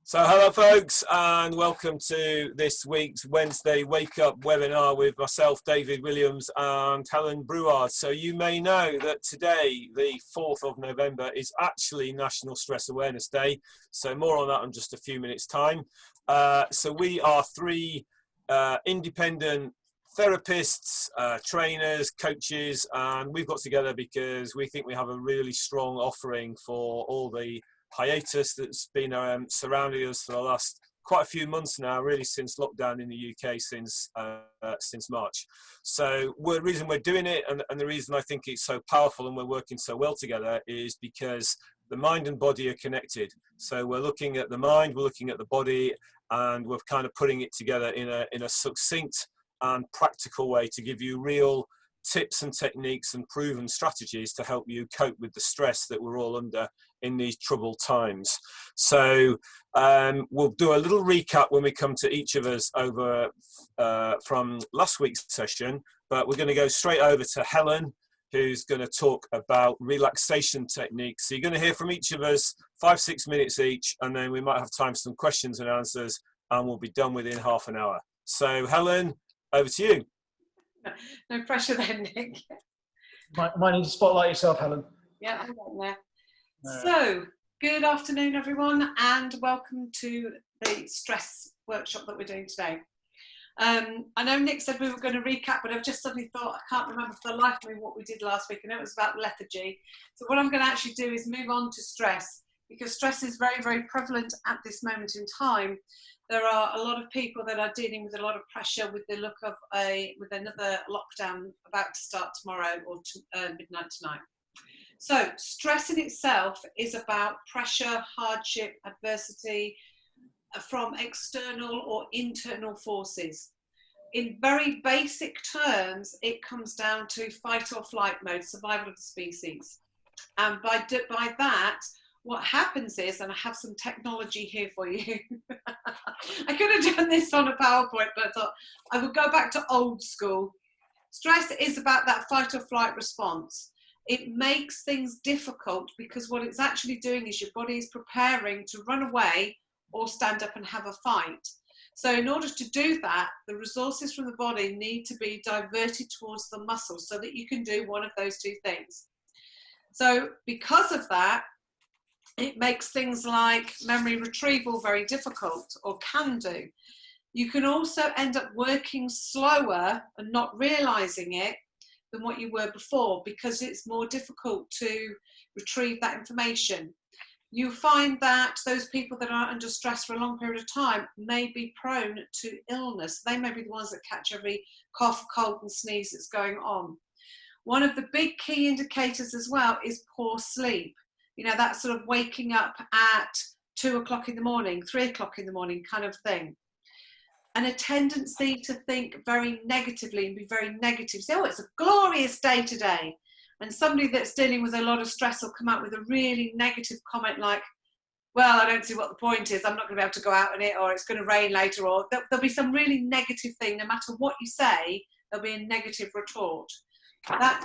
So hello folks, and welcome to this week's Wednesday Wake Up webinar with myself, David Williams, and Helen Brouard. So you may know that today, the 4th of November, is actually National Stress Awareness Day. So more on that in just a few minutes' time. So we are three independent therapists, trainers, coaches, and we've got together because we think we have a really strong offering for all the hiatus that's been surrounding us for the last quite a few months now, really since lockdown in the UK since March. So the reason we're doing it, and the reason I think it's so powerful and we're working so well together, is because the mind and body are connected. So we're looking at the mind, we're looking at the body, and we're kind of putting it together in a succinct and practical way to give you real tips and techniques and proven strategies to help you cope with the stress that we're all under in these troubled times. So we'll do a little recap when we come to each of us over from last week's session, but we're going to go straight over to Helen, who's going to talk about relaxation techniques. So you're going to hear from each of us 5-6 minutes each, and then we might have time for some questions and answers, and we'll be done within half an hour. So Helen, over to you. No pressure then, Nick. Might need to spotlight yourself, Helen. Yeah, I'm getting there. So, good afternoon, everyone, and welcome to the stress workshop that we're doing today. I know Nick said we were going to recap, but I've just suddenly thought I can't remember for the life of me what we did last week. I know it was about lethargy. So what I'm going to actually do is move on to stress, because stress is very, very prevalent at this moment in time. There are a lot of people that are dealing with a lot of pressure with the look of with another lockdown about to start tomorrow or midnight tonight. So stress in itself is about pressure, hardship, adversity from external or internal forces. In very basic terms, it comes down to fight or flight mode, survival of the species. And by that, what happens is, and I have some technology here for you. I could have done this on a PowerPoint, but I thought I would go back to old school. Stress is about that fight or flight response. It makes things difficult because what it's actually doing is your body is preparing to run away or stand up and have a fight. So in order to do that, the resources from the body need to be diverted towards the muscles so that you can do one of those two things. So because of that, it makes things like memory retrieval very difficult, or can do. You can also end up working slower and not realizing it than what you were before, because it's more difficult to retrieve that information. You find that those people that are under stress for a long period of time may be prone to illness. They may be the ones that catch every cough, cold and sneeze that's going on. One of the big key indicators as well is poor sleep. You know, that sort of waking up at 2 o'clock in the morning, 3 o'clock in the morning kind of thing. And a tendency to think very negatively and be very negative. Say, oh, it's a glorious day today. And somebody that's dealing with a lot of stress will come out with a really negative comment like, well, I don't see what the point is. I'm not going to be able to go out in it, or it's going to rain later, or there'll be some really negative thing. No matter what you say, there'll be a negative retort.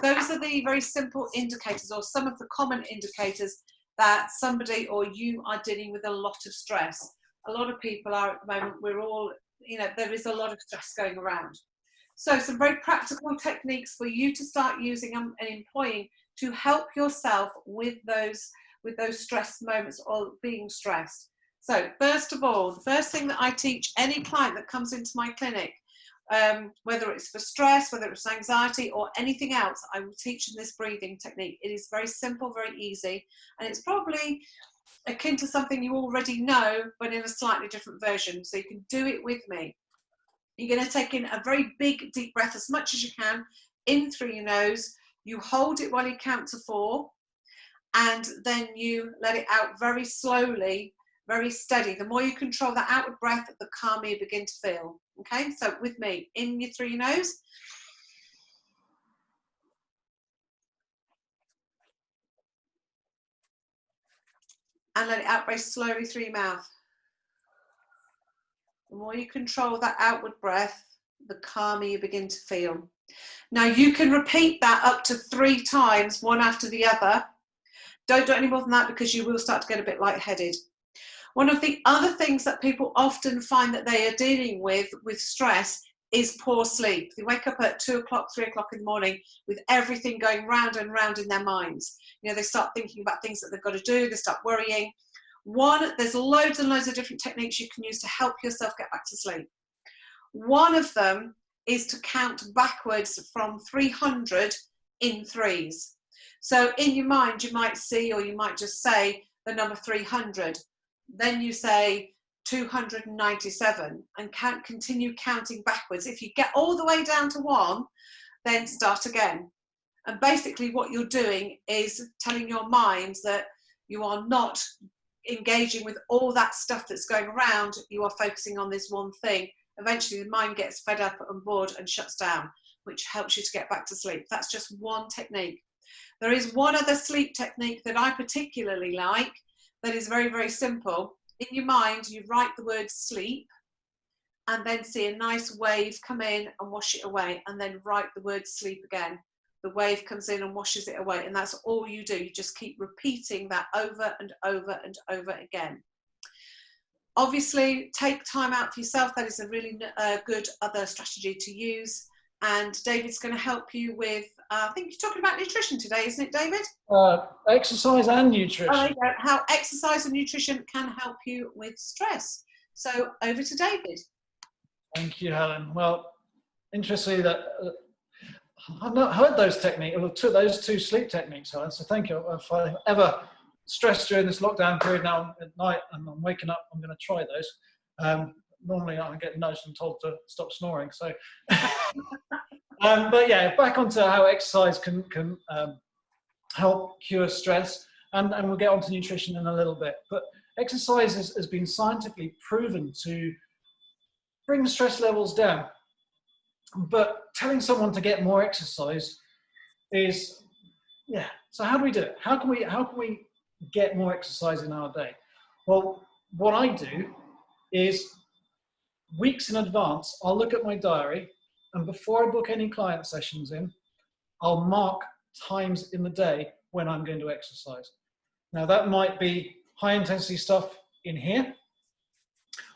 Those are the very simple indicators, or some of the common indicators that somebody or you are dealing with a lot of stress. A lot of people are at the moment, we're all, you know, there is a lot of stress going around. So some very practical techniques for you to start using and employing to help yourself with those stress moments or being stressed. So first of all, the first thing that I teach any client that comes into my clinic, whether it's for stress, whether it's anxiety or anything else, I will teach them this breathing technique. It is very simple, very easy, and it's probably akin to something you already know, but in a slightly different version. So you can do it with me. You're going to take in a very big, deep breath, as much as you can, in through your nose. You hold it while you count to 4, and then you let it out very slowly, very steady. The more you control that outward breath, the calmer you begin to feel. Okay, so with me, in through your nose. And let it out very slowly through your mouth. The more you control that outward breath, the calmer you begin to feel. Now you can repeat that up to 3 times, one after the other. Don't do any more than that, because you will start to get a bit lightheaded. One of the other things that people often find that they are dealing with stress is poor sleep. They wake up at 2 o'clock, 3 o'clock in the morning with everything going round and round in their minds. You know, they start thinking about things that they've got to do, they start worrying. There's loads and loads of different techniques you can use to help yourself get back to sleep. One of them is to count backwards from 300 in threes. So in your mind, you might see, or you might just say the number 300. Then you say 297 and continue counting backwards. If you get all the way down to 1, then start again. And basically what you're doing is telling your mind that you are not engaging with all that stuff that's going around. You are focusing on this one thing. Eventually the mind gets fed up and bored and shuts down, which helps you to get back to sleep. That's just one technique. There is one other sleep technique that I particularly like that is very, very simple. In your mind, you write the word sleep and then see a nice wave come in and wash it away, and then write the word sleep again. The wave comes in and washes it away, and that's all you do. You just keep repeating that over and over and over again. Obviously, take time out for yourself. That is a really good other strategy to use. And David's going to help you with, I think you're talking about nutrition today, isn't it, David? Exercise and nutrition. Oh, yeah. How exercise and nutrition can help you with stress. So over to David. Thank you, Helen. Well, interestingly, that I've not heard those techniques, or those two sleep techniques, Helen. So thank you. If I ever stressed during this lockdown period now at night and I'm waking up, I'm going to try those. Normally I get nudged and told to stop snoring. So, but yeah, back onto how exercise can help cure stress, and we'll get onto nutrition in a little bit. But exercise has been scientifically proven to bring stress levels down. But telling someone to get more exercise is, yeah. So how do we do it? How can we get more exercise in our day? Well, what I do is weeks in advance, I'll look at my diary, and before I book any client sessions in, I'll mark times in the day when I'm going to exercise. Now that might be high intensity stuff in here,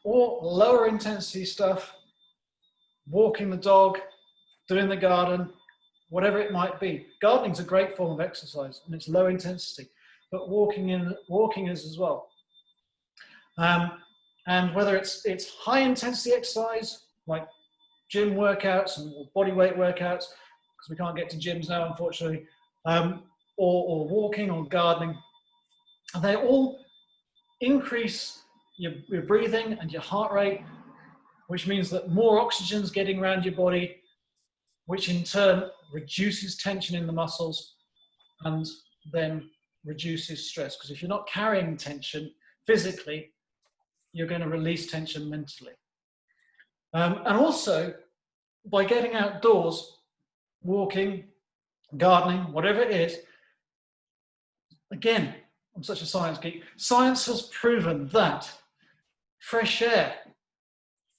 or lower intensity stuff, walking the dog, doing the garden, whatever it might be. Gardening's a great form of exercise, and it's low intensity, but walking is as well. And whether it's high intensity exercise, like gym workouts and body weight workouts, because we can't get to gyms now, unfortunately, or walking or gardening, and they all increase your breathing and your heart rate, which means that more oxygen's getting around your body, which in turn reduces tension in the muscles and then reduces stress. Because if you're not carrying tension physically, you're going to release tension mentally. And also, by getting outdoors, walking, gardening, whatever it is, again, I'm such a science geek, science has proven that fresh air,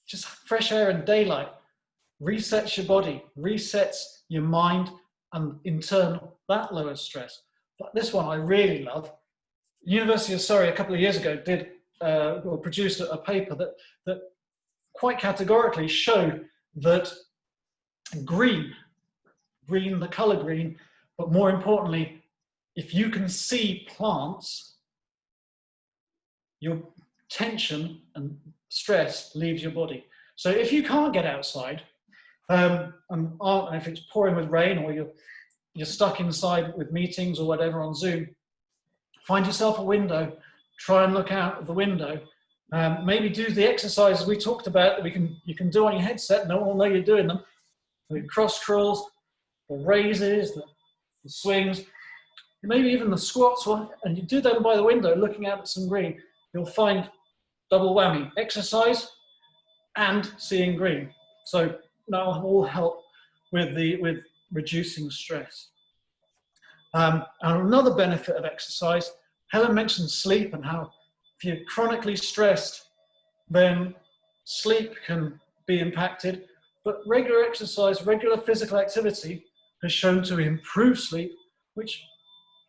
just fresh air and daylight, resets your body, resets your mind, and in turn, that lowers stress. But this one I really love. The University of Surrey a couple of years ago produced a paper that quite categorically showed that green, the color green, but more importantly, if you can see plants, your tension and stress leaves your body. So if you can't get outside, and if it's pouring with rain, or you're stuck inside with meetings or whatever on Zoom, find yourself a window, try and look out of the window. Maybe do the exercises we talked about that you can do on your headset. No one will know you're doing them. The cross crawls, the raises, the swings, maybe even the squats. And you do them by the window, looking out at some green. You'll find double whammy: exercise and seeing green. So that will all help with reducing stress. And another benefit of exercise, Helen mentioned sleep, and how if you're chronically stressed, then sleep can be impacted. But regular exercise, regular physical activity has shown to improve sleep, which,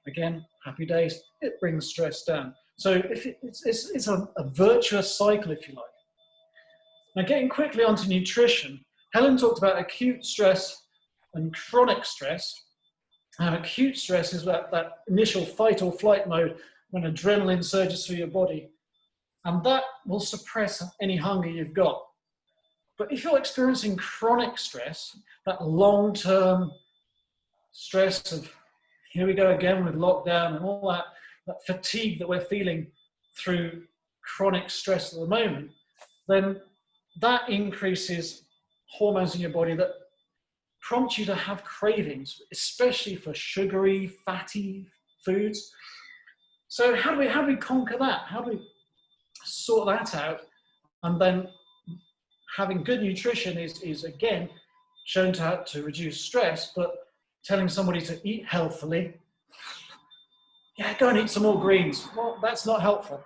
again, happy days, it brings stress down. So if it's a virtuous cycle, if you like. Now, getting quickly onto nutrition, Helen talked about acute stress and chronic stress. And acute stress is that initial fight or flight mode when adrenaline surges through your body. And that will suppress any hunger you've got. But if you're experiencing chronic stress, that long-term stress of, here we go again with lockdown and all that fatigue that we're feeling through chronic stress at the moment, then that increases hormones in your body that prompt you to have cravings, especially for sugary, fatty foods. So how do we conquer that? How do we sort that out? And then having good nutrition is again shown to reduce stress, but telling somebody to eat healthily, yeah, go and eat some more greens. Well, that's not helpful.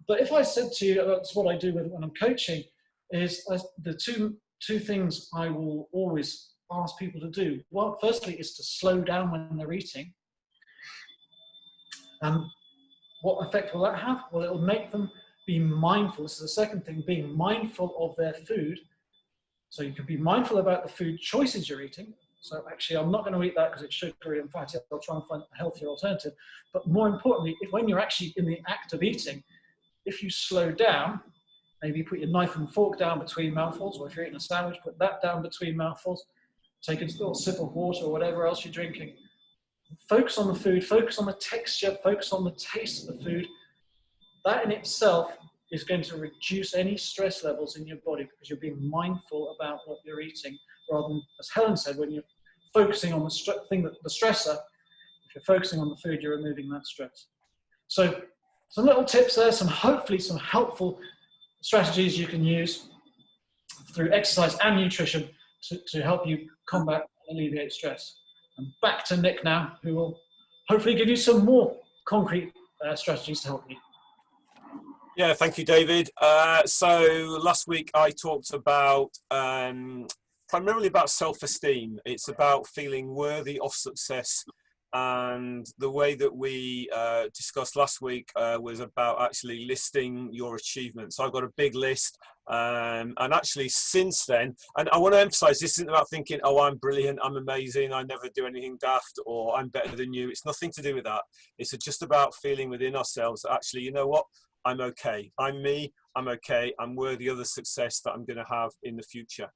But if I said to you, that's what I do when I'm coaching, is the two things I will always ask people to do. Well, firstly is to slow down when they're eating. And what effect will that have? Well, it will make them be mindful. This is the second thing, being mindful of their food. So you can be mindful about the food choices you're eating. So actually, I'm not going to eat that because it's sugary and fatty. I'll try and find a healthier alternative. But more importantly, when you're actually in the act of eating, if you slow down, maybe put your knife and fork down between mouthfuls, or if you're eating a sandwich, put that down between mouthfuls, take a little sip of water or whatever else you're drinking. Focus on the food, focus on the texture, focus on the taste of the food. That in itself is going to reduce any stress levels in your body because you're being mindful about what you're eating, rather than, as Helen said, when you're focusing on the stressor, if you're focusing on the food, you're removing that stress. So some little tips there, hopefully some helpful strategies you can use through exercise and nutrition to help you combat and alleviate stress. And back to Nick now, who will hopefully give you some more concrete strategies to help you. Yeah, thank you, David. So last week I talked about primarily about self-esteem. It's about feeling worthy of success. And the way that we discussed last week was about actually listing your achievements. So I've got a big list. And actually since then, and I want to emphasize, this isn't about thinking, oh, I'm brilliant, I'm amazing, I never do anything daft, or I'm better than you. It's nothing to do with that. It's just about feeling within ourselves that actually, you know what? I'm okay. I'm me. I'm okay. I'm worthy of the success that I'm going to have in the future.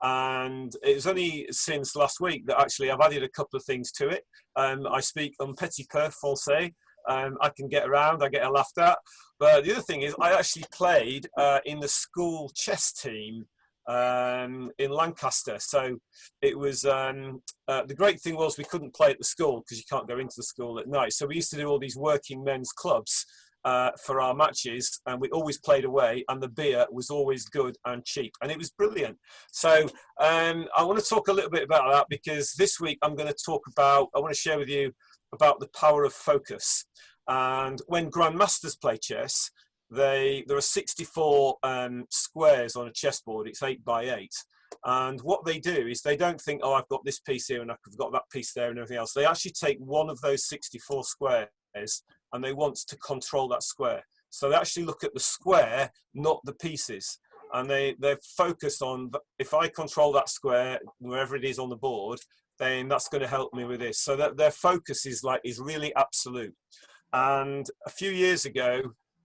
And it was only since last week that actually I've added a couple of things to it. I speak en petit peu français. I can get around. I get laughed at. But the other thing is I actually played in the school chess team in Lancaster. So it was, the great thing was we couldn't play at the school because you can't go into the school at night. So we used to do all these working men's clubs for our matches, and we always played away, and the beer was always good and cheap, and it was brilliant. So I want to talk a little bit about that, because this week I want to share with you about the power of focus. And when grandmasters play chess, there are 64 squares on a chessboard. It's 8 by 8. And what they do is they don't think, oh, I've got this piece here and I've got that piece there and everything else. They actually take one of those 64 squares and they want to control that square. So they actually look at the square, not the pieces. And they're focused on, if I control that square, wherever it is on the board, then that's going to help me with this. So that their focus is really absolute. And a few years ago,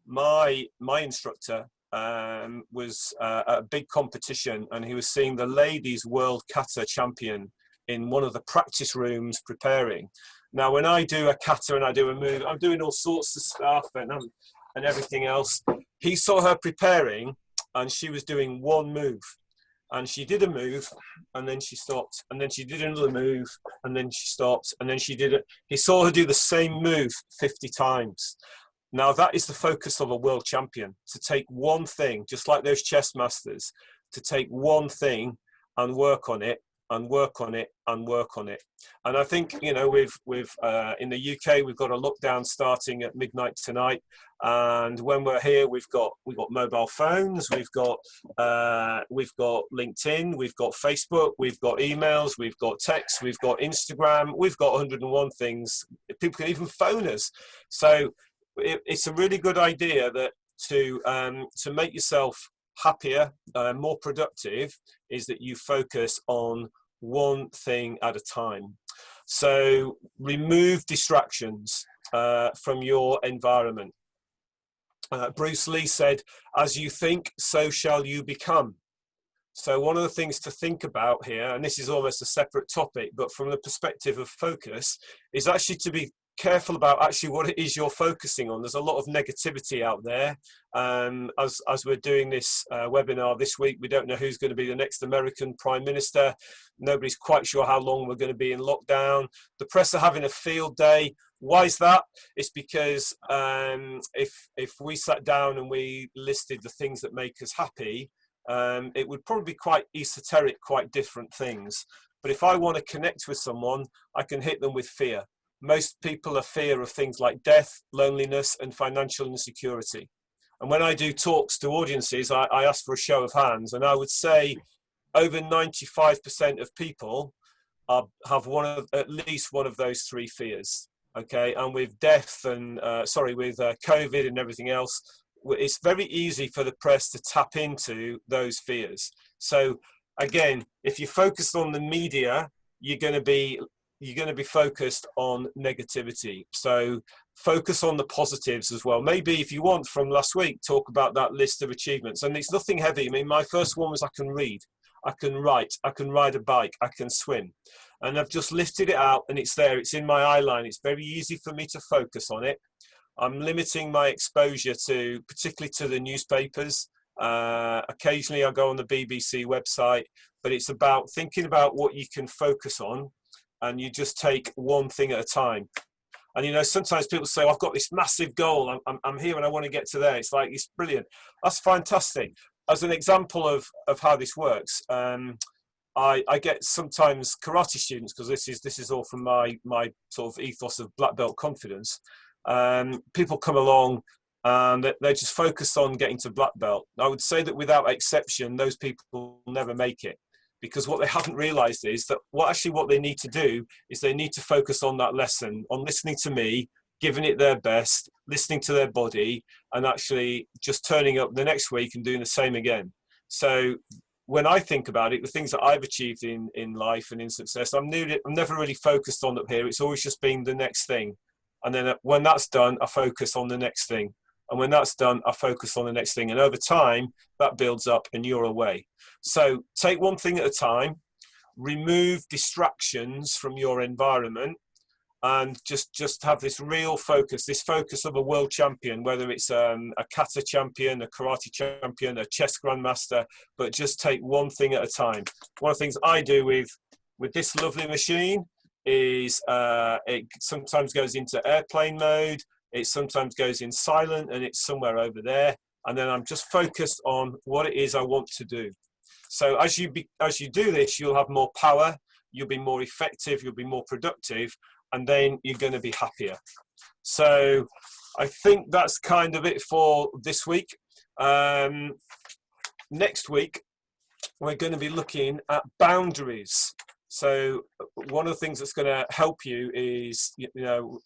my instructor was at a big competition, and he was seeing the ladies world kata champion in one of the practice rooms preparing. Now, when I do a kata and I do a move, I'm doing all sorts of stuff and everything else. He saw her preparing, and she was doing one move. And she did a move, and then she stopped, and then she did another move, and then she stopped, and then she did it. He saw her do the same move 50 times. Now, that is the focus of a world champion, to take one thing, just like those chess masters, to take one thing and work on it, and work on it, and work on it. And I think, you know, we've in the UK, we've got a lockdown starting at midnight tonight. And when we're here, we've got mobile phones, we've got LinkedIn, we've got Facebook, we've got emails, we've got texts, we've got Instagram, we've got 101 things. People can even phone us. So it's a really good idea that to make yourself happier, more productive, is that you focus on one thing at a time. So remove distractions from your environment. Bruce Lee said, "As you think, so shall you become." So one of the things to think about here, and this is almost a separate topic, but from the perspective of focus, is actually to be careful about actually what it is you're focusing on. There's a lot of negativity out there. As we're doing this webinar this week, we don't know who's going to be the next American Prime Minister. Nobody's quite sure how long we're going to be in lockdown. The press are having a field day. Why is that? It's because if we sat down and we listed the things that make us happy, it would probably be quite esoteric, quite different things. But if I want to connect with someone, I can hit them with fear. Most people are fear of things like death, loneliness, and financial insecurity. And when I do talks to audiences, I ask for a show of hands, and I would say over 95% of people have at least one of those three fears. Okay, and with death and with COVID and everything else, it's very easy for the press to tap into those fears. So again, if you focus on the media, you're going to be focused on negativity. So focus on the positives as well. Maybe if you want, from last week, talk about that list of achievements. And it's nothing heavy. I mean, my first one was I can read, I can write, I can ride a bike, I can swim. And I've just lifted it out and it's there, it's in my eye line. It's very easy for me to focus on it. I'm limiting my exposure to, particularly to the newspapers. Occasionally I go on the BBC website, but it's about thinking about what you can focus on, and you just take one thing at a time. And you know, sometimes people say, I've got this massive goal, I'm here and I want to get to there. It's like, it's brilliant. That's fantastic. As an example of how this works, I get sometimes karate students, because this is all from my sort of ethos of black belt confidence. People come along and they're just focused on getting to black belt. I would say that without exception, those people never make it, because what they haven't realized is that what they need to do is they need to focus on that lesson, on listening to me, giving it their best, listening to their body, and actually just turning up the next week and doing the same again. So when I think about it, the things that I've achieved in life and in success, I'm never really focused on up here. It's always just been the next thing. And then when that's done, I focus on the next thing. And when that's done, I focus on the next thing. And over time, that builds up and you're away. So take one thing at a time, remove distractions from your environment, and just have this real focus, this focus of a world champion, whether it's a kata champion, a karate champion, a chess grandmaster, but just take one thing at a time. One of the things I do with this lovely machine is it sometimes goes into airplane mode, it sometimes goes in silent, and it's somewhere over there. And then I'm just focused on what it is I want to do. So as you do this, you'll have more power, you'll be more effective, you'll be more productive, and then you're going to be happier. So I think that's kind of it for this week. Next week, we're going to be looking at boundaries. So one of the things that's going to help you is, you know,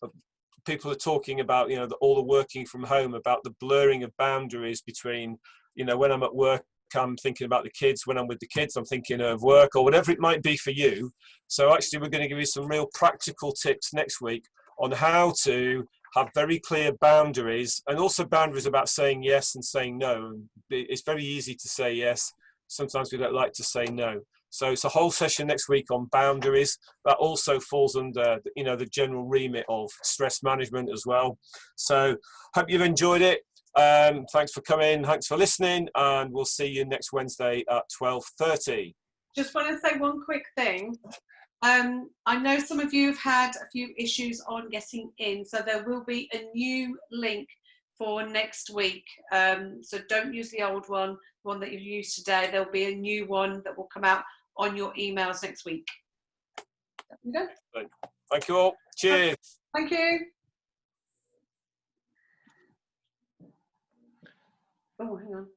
people are talking about, you know, all the working from home, about the blurring of boundaries between, you know, when I'm at work, I'm thinking about the kids. When I'm with the kids, I'm thinking of work, or whatever it might be for you. So actually, we're going to give you some real practical tips next week on how to have very clear boundaries, and also boundaries about saying yes and saying no. It's very easy to say yes. Sometimes we don't like to say no. So it's a whole session next week on boundaries. That also falls under, you know, the general remit of stress management as well. So hope you've enjoyed it. Thanks for coming, thanks for listening, and we'll see you next Wednesday at 12:30. Just want to say one quick thing. I know some of you have had a few issues on getting in, so there will be a new link for next week. So don't use the old one that you've used today. There'll be a new one that will come out on your emails next week. Okay. Thank you all. Cheers. Thank you. Oh, hang on.